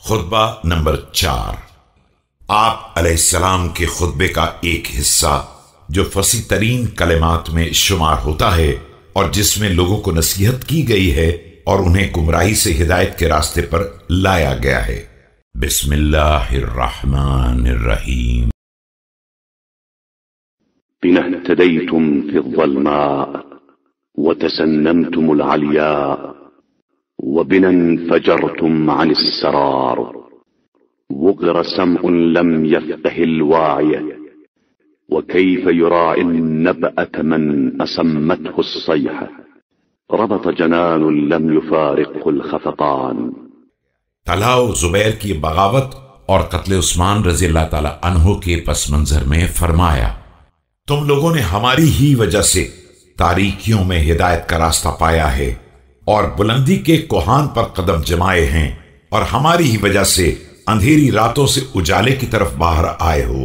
خطبہ نمبر 4۔ آپ علیہ السلام کے خطبے کا ایک حصہ جو فصیح ترین کلمات میں شمار ہوتا ہے اور جس میں لوگوں کو نصیحت کی گئی ہے اور انہیں گمراہی سے ہدایت کے راستے پر لایا گیا ہے۔ بسم اللہ الرحمن الرحیم۔ بِنَ اهْتَدَيْتُمْ فِي الظَّلْمَاءِ وَتَسَنَّمْتُمُ الْعَلْيَاءَ وَبِنَ انْفَجَرْتُمْ عَنِ السَّرَارِ وُقِرَ سَمْعٌ لَمْ يَفْقَهِ الْوَاعِيَ وَكَيْفَ يُرَاعِي النَّبْأَةَ مَنْ أَسَمَّتْهُ الصَّيْحَةُ رَبَطَ جَنَانٌ لَمْ يُفَارِقْهُ الْخَفَقَانِ۔ طلحہ و زبیر کی بغاوت اور قتل عثمان رضی اللہ تعالی عنہ کے پس منظر میں فرمایا، تم لوگوں نے ہماری ہی وجہ سے تاریکیوں میں ہدایت کا راستہ پایا ہے اور بلندی کے کوہان پر قدم جمائے ہیں، اور ہماری ہی وجہ سے اندھیری راتوں سے اجالے کی طرف باہر آئے ہو۔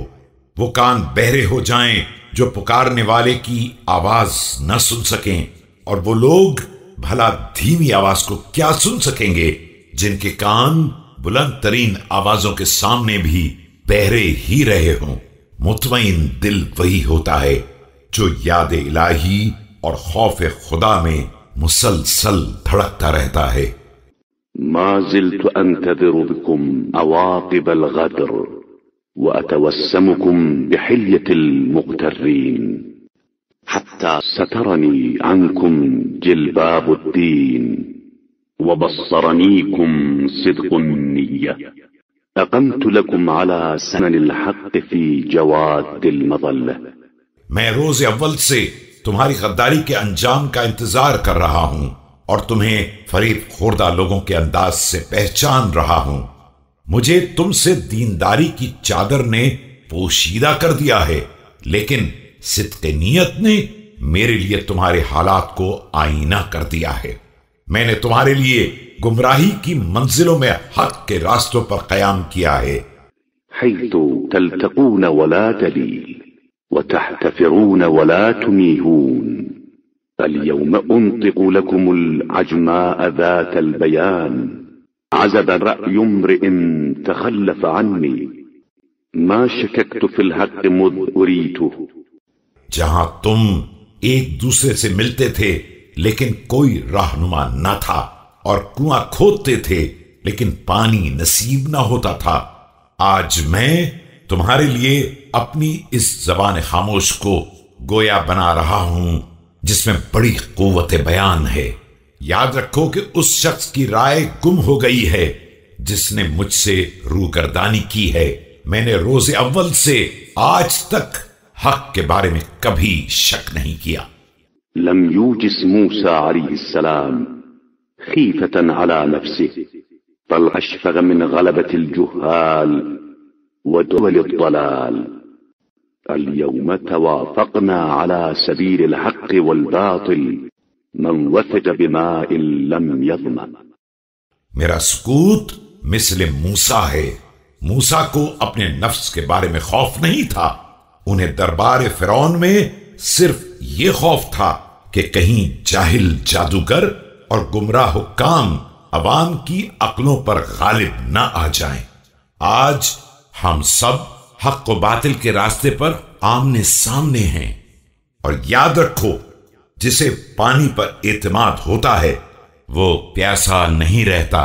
وہ کان بہرے ہو جائیں جو پکارنے والے کی آواز نہ سن سکیں، اور وہ لوگ بھلا دھیمی آواز کو کیا سن سکیں گے جن کے کان بلند ترین آوازوں کے سامنے بھی بہرے ہی رہے ہوں۔ مطمئن دل وہی ہوتا ہے جو یاد الہی اور خوف خدا میں مسلسل دھڑکتا رہتا ہے۔ ما زلت انتظر بكم عواقب الغدر واتوسمكم بحلية المغترين حتى سترني عنكم جلباب الدين وبصرنيكم صدق النية اقمت لكم على سنن الحق في جواد المظلة۔ میں روز اول سے تمہاری غداری کے انجام کا انتظار کر رہا ہوں اور تمہیں فریب خوردہ لوگوں کے انداز سے پہچان رہا ہوں۔ مجھے تم سے دینداری کی چادر نے پوشیدہ کر دیا ہے، لیکن صدق نیت نے میرے لیے تمہارے حالات کو آئینہ کر دیا ہے۔ میں نے تمہارے لیے گمراہی کی منزلوں میں حق کے راستوں پر قیام کیا ہے۔ حيث تلتقون ولا دليل وتحتفرون ولا تميهون اليوم أنطق لكم العجماء ذات البيان عزب رأي امرئ تخلف عني ما شككت في الحق مذ أريته۔ جہاں تم ایک دوسرے سے ملتے تھے لیکن کوئی رہنما نہ تھا، اور کنواں کھودتے تھے لیکن پانی نصیب نہ ہوتا تھا، آج میں تمہارے لیے اپنی اس زبان خاموش کو گویا بنا رہا ہوں جس میں بڑی قوت بیان ہے۔ یاد رکھو کہ اس شخص کی رائے گم ہو گئی ہے جس نے مجھ سے روگردانی کی ہے۔ میں نے روز اول سے آج تک حق کے بارے میں کبھی شک نہیں کیا۔ لم يوجس موسى عليه السلام خيفة على نفسه بل أشفق من غلبة الجهال ودول الضلال۔ اليوم توافقنا على سبيل الحق والباطل من وثق بماء لم يظمأ۔ میرا سکوت مثل موسیٰ ہے۔ موسیٰ کو اپنے نفس کے بارے میں خوف نہیں تھا، انہیں دربار فرعون میں صرف یہ خوف تھا کہ کہیں جاہل جادوگر اور گمراہ حکام عوام کی عقلوں پر غالب نہ آ جائیں۔ آج ہم سب حق و باطل کے راستے پر آمنے سامنے ہیں، اور یاد رکھو جسے پانی پر اعتماد ہوتا ہے وہ پیاسا نہیں رہتا۔